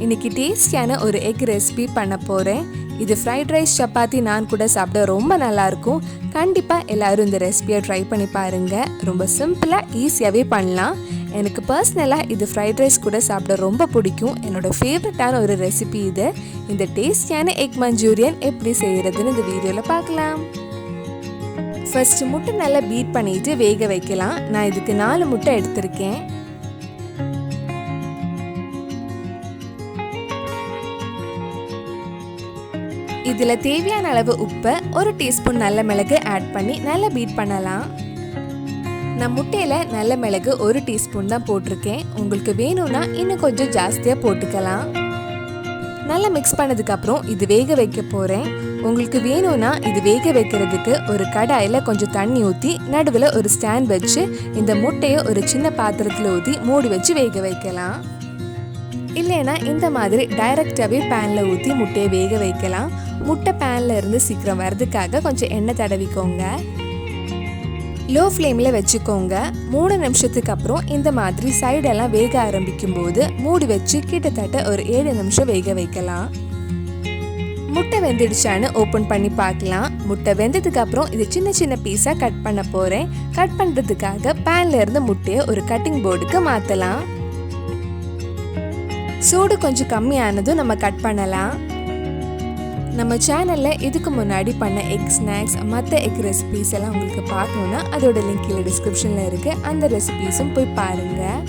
இன்னைக்கு டேஸ்டியான ஒரு எக் ரெசிபி பண்ண போகிறேன். இது ஃப்ரைட் ரைஸ், சப்பாத்தி, நான் கூட சாப்பிட ரொம்ப நல்லாயிருக்கும். கண்டிப்பாக எல்லோரும் இந்த ரெசிபியை ட்ரை பண்ணி பாருங்கள். ரொம்ப சிம்பிளாக ஈஸியாகவே பண்ணலாம். எனக்கு பர்சனலாக இது ஃப்ரைட் ரைஸ் கூட சாப்பிட ரொம்ப பிடிக்கும். என்னோடய ஃபேவரட்டான ஒரு ரெசிபி இது. இந்த டேஸ்டியான எக் மஞ்சூரியன் எப்படி செய்கிறதுன்னு இந்த வீடியோவில் பார்க்கலாம். ஃபர்ஸ்ட் முட்டை நல்லா பீட் பண்ணிட்டு வேக வைக்கலாம். நான் இதுக்கு 4 முட்டை எடுத்திருக்கேன். இதில் தேவையான அளவு உப்பை 1 டீஸ்பூன் நல்ல மிளகு ஆட் பண்ணி நல்லா பீட் பண்ணலாம். நான் முட்டையில் நல்ல மிளகு 1 டீஸ்பூன் தான் போட்டிருக்கேன். உங்களுக்கு வேணும்னா இன்னும் கொஞ்சம் ஜாஸ்தியாக போட்டுக்கலாம். நல்லா மிக்ஸ் பண்ணதுக்கப்புறம் இது வேக வைக்க போகிறேன். உங்களுக்கு வேணும்னா இது வேக வைக்கிறதுக்கு ஒரு கடாயில் கொஞ்சம் தண்ணி ஊற்றி நடுவில் ஒரு ஸ்டாண்ட் வச்சு இந்த முட்டையை ஒரு சின்ன பாத்திரத்தில் ஊற்றி மூடி வச்சு வேக வைக்கலாம். இல்லைன்னா இந்த மாதிரி டைரெக்டாகவே பேனில் ஊற்றி முட்டையை வேக வைக்கலாம். முட்டை பேனில் இருந்து சீக்கிரம் வர்றதுக்காக கொஞ்சம் எண்ணெய் தடவிக்கோங்க. லோ ஃப்ளேமில் வச்சுக்கோங்க. 3 நிமிஷத்துக்கு அப்புறம் இந்த மாதிரி சைடெல்லாம் வேக ஆரம்பிக்கும் போது மூடி வச்சு கிட்டத்தட்ட ஒரு 7 நிமிஷம் வேக வைக்கலாம். முட்டை வெந்துடுச்சான்னு ஓப்பன் பண்ணி பார்க்கலாம். முட்டை வெந்ததுக்கு அப்புறம் இது சின்ன சின்ன பீஸாக கட் பண்ண போகிறேன். கட் பண்ணுறதுக்காக பேனில் இருந்து முட்டையை ஒரு கட்டிங் போர்டுக்கு மாற்றலாம். சூடு கொஞ்சம் கம்மியானதும் நம்ம கட் பண்ணலாம். நம்ம சேனலில் இதுக்கு முன்னாடி பண்ண எக் ஸ்நாக்ஸ், மற்ற எக் ரெசிபீஸ் எல்லாம் உங்களுக்கு பார்க்கணுன்னா அதோட லிங்க் கீழே டிஸ்கிரிப்ஷனில் இருக்குது. அந்த ரெசிபீஸும் போய் பாருங்கள்.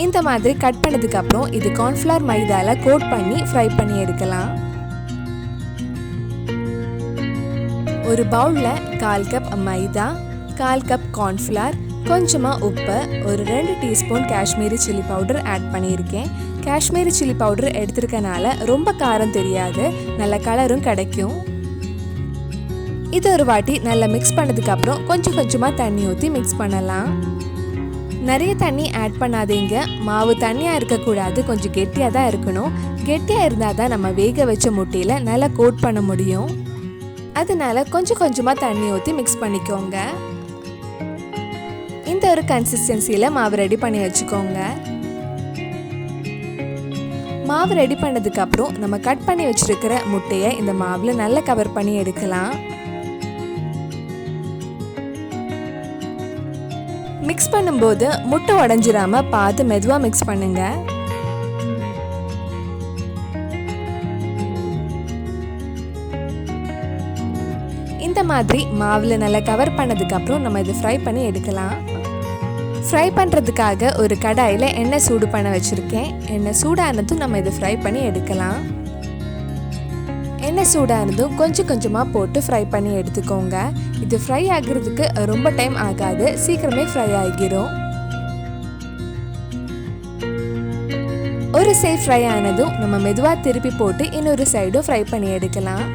இந்த மாதிரி கட் பண்ணதுக்கு அப்புறம் இது கார்ன்ஃப்ளவர் மைதால கோட் பண்ணி ஃப்ரை பண்ணி எடுக்கலாம். ஒரு பவுலில் 1/4 கப் மைதா, 1/4 கப் கார்ன்ஃப்ளவர், கொஞ்சமாக உப்பு, ஒரு 2 teaspoon Kashmiri chilli powder add பண்ணியிருக்கேன். காஷ்மீரி சில்லி பவுடர் எடுத்துருக்கனால ரொம்ப காரம் தெரியாது, நல்ல கலரும் கிடைக்கும். இது ஒரு வாட்டி நல்லா மிக்ஸ் பண்ணதுக்கப்புறம் கொஞ்சம் கொஞ்சமாக தண்ணி ஊற்றி மிக்ஸ் பண்ணலாம். நிறைய தண்ணி ஆட் பண்ணாதீங்க. மாவு தண்ணியாக இருக்கக்கூடாது, கொஞ்சம் கெட்டியாக தான் இருக்கணும். கெட்டியாக இருந்தால் தான் நம்ம வேக வச்ச முட்டையில் நல்லா கோட் பண்ண முடியும். அதனால கொஞ்சம் கொஞ்சமாக தண்ணி ஊற்றி மிக்ஸ் பண்ணிக்கோங்க. இந்த ஒரு கன்சிஸ்டன்சியில் மாவு ரெடி பண்ணி வச்சுக்கோங்க. மாவு ரெடி பண்ணதுக்கப்புறம் நம்ம கட் பண்ணி வச்சுருக்கிற முட்டையை இந்த மாவில் நல்லா கவர் பண்ணி எடுக்கலாம். மிக்ஸ் பண்ணும்போது முட்டை உடஞ்சிராம பார்த்து மெதுவாக மிக்ஸ் பண்ணுங்க. இந்த மாதிரி மாவில் நல்லா கவர் பண்ணதுக்கப்புறம் நம்ம இது ஃப்ரை பண்ணி எடுக்கலாம். ஃப்ரை பண்ணுறதுக்காக ஒரு கடாயில் எண்ணெய் சூடு பண்ண வச்சுருக்கேன். எண்ணெய் சூடானதும் நம்ம இதை ஃப்ரை பண்ணி எடுக்கலாம். எண்ணெய் சூடானதும் கொஞ்சம் கொஞ்சமாக போட்டு ஃப்ரை பண்ணி எடுத்துக்கோங்க. இது ஃப்ரை ஆகிறதுக்கு ரொம்ப டைம் ஆகாது, சீக்கிரமே ஃப்ரை ஆகிரும். ஒரு சைடு ஃப்ரை ஆனதும் நம்ம மெதுவாக திருப்பி போட்டு இன்னொரு சைடும் ஃப்ரை பண்ணி எடுக்கலாம்.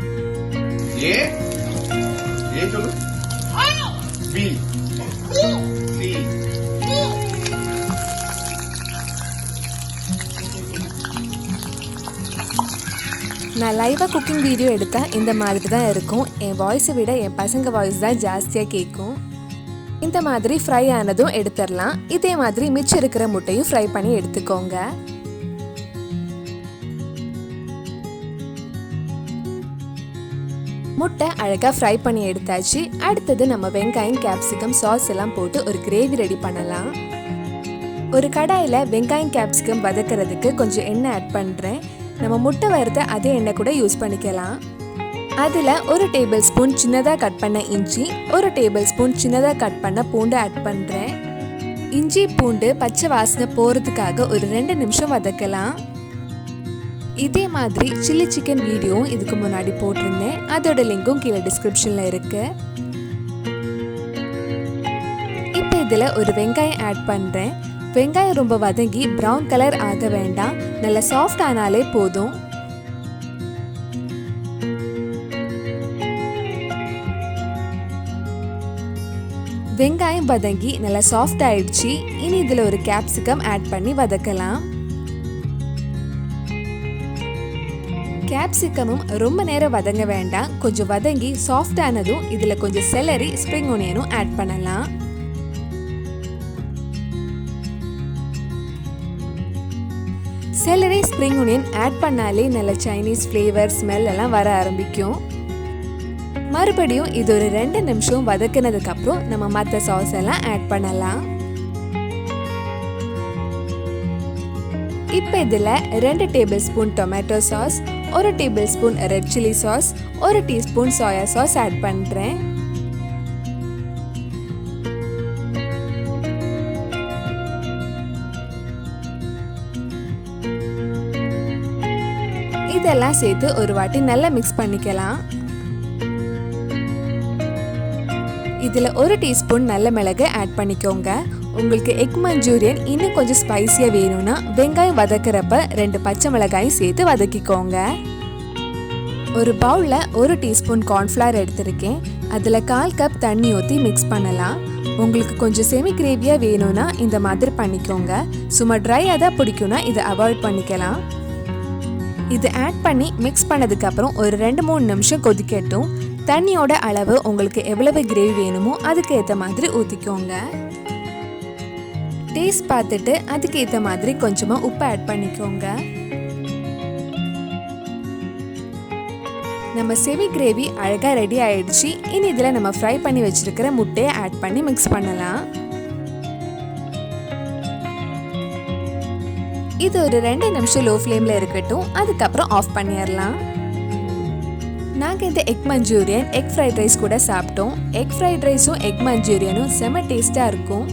நான் லைவாக குக்கிங் வீடியோ எடுத்தால் இந்த மாதிரி தான் இருக்கும். என் வாய்ஸை விட என் பசங்க வாய்ஸ் தான் ஜாஸ்தியாக கேட்கும். இந்த மாதிரி ஃப்ரை ஆனதும் எடுத்துடலாம். இதே மாதிரி மிச்சம் இருக்கிற முட்டையும் ஃப்ரை பண்ணி எடுத்துக்கோங்க. முட்டை அழகாக ஃப்ரை பண்ணி எடுத்தாச்சு. அடுத்தது நம்ம வெங்காயம், கேப்சிகம், சாஸ் எல்லாம் போட்டு ஒரு கிரேவி ரெடி பண்ணலாம். ஒரு கடாயில் வெங்காயம், கேப்சிகம் வதக்கிறதுக்கு கொஞ்சம் எண்ணெய் ஆட் பண்ணுறேன். நம்ம முட்டை வறுத்த அதே எண்ணெய் கூட யூஸ் பண்ணிக்கலாம். அதில் 1 டேபிள் ஸ்பூன் சின்னதாக கட் பண்ண இஞ்சி, 1 டேபிள் ஸ்பூன் சின்னதாக கட் பண்ண பூண்டு ஆட் பண்ணுறேன். இஞ்சி பூண்டு பச்சை வாசனை போகிறதுக்காக ஒரு 2 நிமிஷம் வதக்கலாம். இதே மாதிரி சில்லி சிக்கன் வீடியோவும் இதுக்கு முன்னாடி போட்டிருந்தேன். அதோட லிங்க்கும் கீழே டிஸ்கிரிப்ஷனில் இருக்கு. இப்போ இதில் ஒரு வெங்காயம் ஆட் பண்ணுறேன். வெங்காயம் ரொம்ப வதங்கி ப்ரௌன் கலர் ஆக வேண்டாம், நல்லா சாஃப்ட் ஆனாலே போதும். வெங்காயம் வதங்கி நல்லா சாஃப்ட் ஆயிடுச்சு. இனி இதில் ஒரு கேப்சிகம் ஆட் பண்ணி வதக்கலாம். கேப்சிகமும் ரொம்ப நேரம் வதங்க வேண்டாம். கொஞ்சம் வதங்கி சாஃப்ட் ஆனதும் இதுல கொஞ்சம் செலரி, ஸ்ப்ரிங் ஆனியனும் ஆட் பண்ணலாம். செலரி, ஸ்ப்ரிங் ஆனியன் ஆட் பண்ணாலே நல்ல சைனீஸ் ஃப்ளேவர் ஸ்மெல் எல்லாம் வர ஆரம்பிக்கும். மறுபடியும் இது ஒரு 2 நிமிஷம் வதக்கினதுக்கு அப்புறம் நம்ம மற்ற சாஸ் எல்லாம் ஆட் பண்ணலாம். இப்போ இதில் 2 tablespoon tomato sauce, 1 tablespoon red chilli sauce, 1 teaspoon soya sauce add பண்ணுறேன். இதெல்லாம் சேர்த்து ஒரு வாட்டி நல்லா மிக்ஸ் பண்ணிக்கலாம். இதில் 1 டீஸ்பூன் நல்ல மிளகு ஆட் பண்ணிக்கோங்க. உங்களுக்கு எக் மஞ்சூரியன் இன்னும் கொஞ்சம் ஸ்பைசியாக வேணும்னா வெங்காயம் வதக்கிறப்ப 2 பச்சை மிளகாயும் சேர்த்து வதக்கிக்கோங்க. ஒரு பவுலில் 1 டீஸ்பூன் கார்ன்ஃப்ளவர் எடுத்திருக்கேன். அதில் 1/4 கப் தண்ணி ஊற்றி மிக்ஸ் பண்ணலாம். உங்களுக்கு கொஞ்சம் செமி கிரேவியாக வேணும்னா இந்த மாதிரி பண்ணிக்கோங்க. சும்மா ட்ரையாக தான் பிடிக்கும்னா இதை அவாய்ட் பண்ணிக்கலாம். இது ஆட் பண்ணி மிக்ஸ் பண்ணதுக்கப்புறம் ஒரு 2-3 நிமிஷம் கொதிக்கட்டும். தண்ணியோட அளவு உங்களுக்கு எவ்வளவு கிரேவி வேணுமோ அதுக்கு ஏற்ற மாதிரி ஊற்றிக்கோங்க. டேஸ்ட் பார்த்துட்டு அதுக்கு ஏற்ற மாதிரி கொஞ்சமாக உப்பு ஆட் பண்ணிக்கோங்க. நம்ம செமி கிரேவி அழகாக ரெடி ஆயிடுச்சு. இனி இதில் நம்ம ஃப்ரை பண்ணி வச்சிருக்கிற முட்டையை ஆட் பண்ணி மிக்ஸ் பண்ணலாம். இது ஒரு 2 நிமிஷம் லோ ஃப்ளேமில் இருக்கட்டும். அதுக்கப்புறம் ஆஃப் பண்ணிடலாம். நாங்கள் இந்த egg Manchurian egg fried rice கூட சாப்பிட்டோம். எக் ஃப்ரைட் ரைஸும் எக் மஞ்சூரியனும் செம டேஸ்ட்டாக இருக்கும்.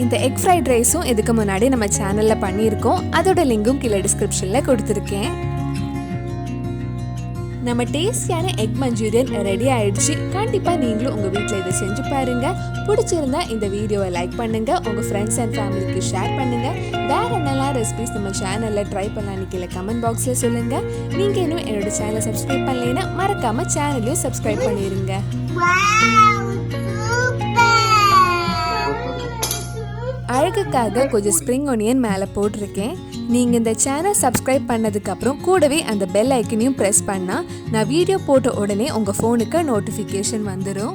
இந்த எக் ஃப்ரைட் ரைஸும் இதுக்கு முன்னாடி நம்ம சேனலில் பண்ணியிருக்கோம். அதோட லிங்கும் கீழே டிஸ்கிரிப்ஷனில் கொடுத்துருக்கேன். நம்ம டேஸ்டியான எக் மஞ்சூரியன் ரெடி ஆயிடுச்சு. கண்டிப்பாக நீங்களும் உங்கள் வீட்டில் இதை செஞ்சு பாருங்கள். பிடிச்சிருந்தா இந்த வீடியோவை லைக் பண்ணுங்கள், உங்கள் ஃப்ரெண்ட்ஸ் அண்ட் ஃபேமிலிக்கு ஷேர் பண்ணுங்கள். வேறு என்னெல்லாம் ரெசிபிஸ் நம்ம சேனலில் ட்ரை பண்ணலான்னு கீழே கமெண்ட் பாக்ஸில் சொல்லுங்கள். நீங்கள் இன்னும் என்னோட சேனலை சப்ஸ்கிரைப் பண்ணலைன்னா மறக்காமல் சேனலையும் சப்ஸ்கிரைப் பண்ணிடுங்க. அழகுக்காக கொஞ்சம் ஸ்ப்ரிங் ஆனியன் மேலே போட்டிருக்கேன். நீங்கள் இந்த சேனல் சப்ஸ்கிரைப் பண்ணதுக்கப்புறம் கூடவே அந்த பெல் ஐக்கனையும் ப்ரெஸ் பண்ணால் நான் வீடியோ போட்ட உடனே உங்கள் ஃபோனுக்கு நோட்டிஃபிகேஷன் வந்துடும்.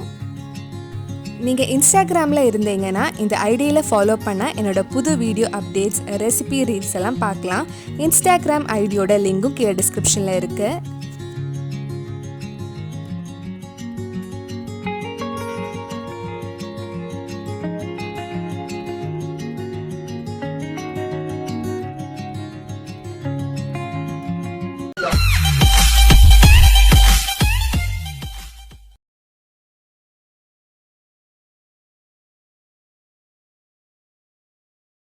நீங்கள் இன்ஸ்டாகிராமில் இருந்தீங்கன்னா இந்த ஐடியில் ஃபாலோ பண்ணால் என்னோட புது வீடியோ அப்டேட்ஸ், ரெசிபி ரீல்ஸ் எல்லாம் பார்க்கலாம். இன்ஸ்டாகிராம் ஐடியோட லிங்கும் கீழே டிஸ்கிரிப்ஷனில் இருக்குது.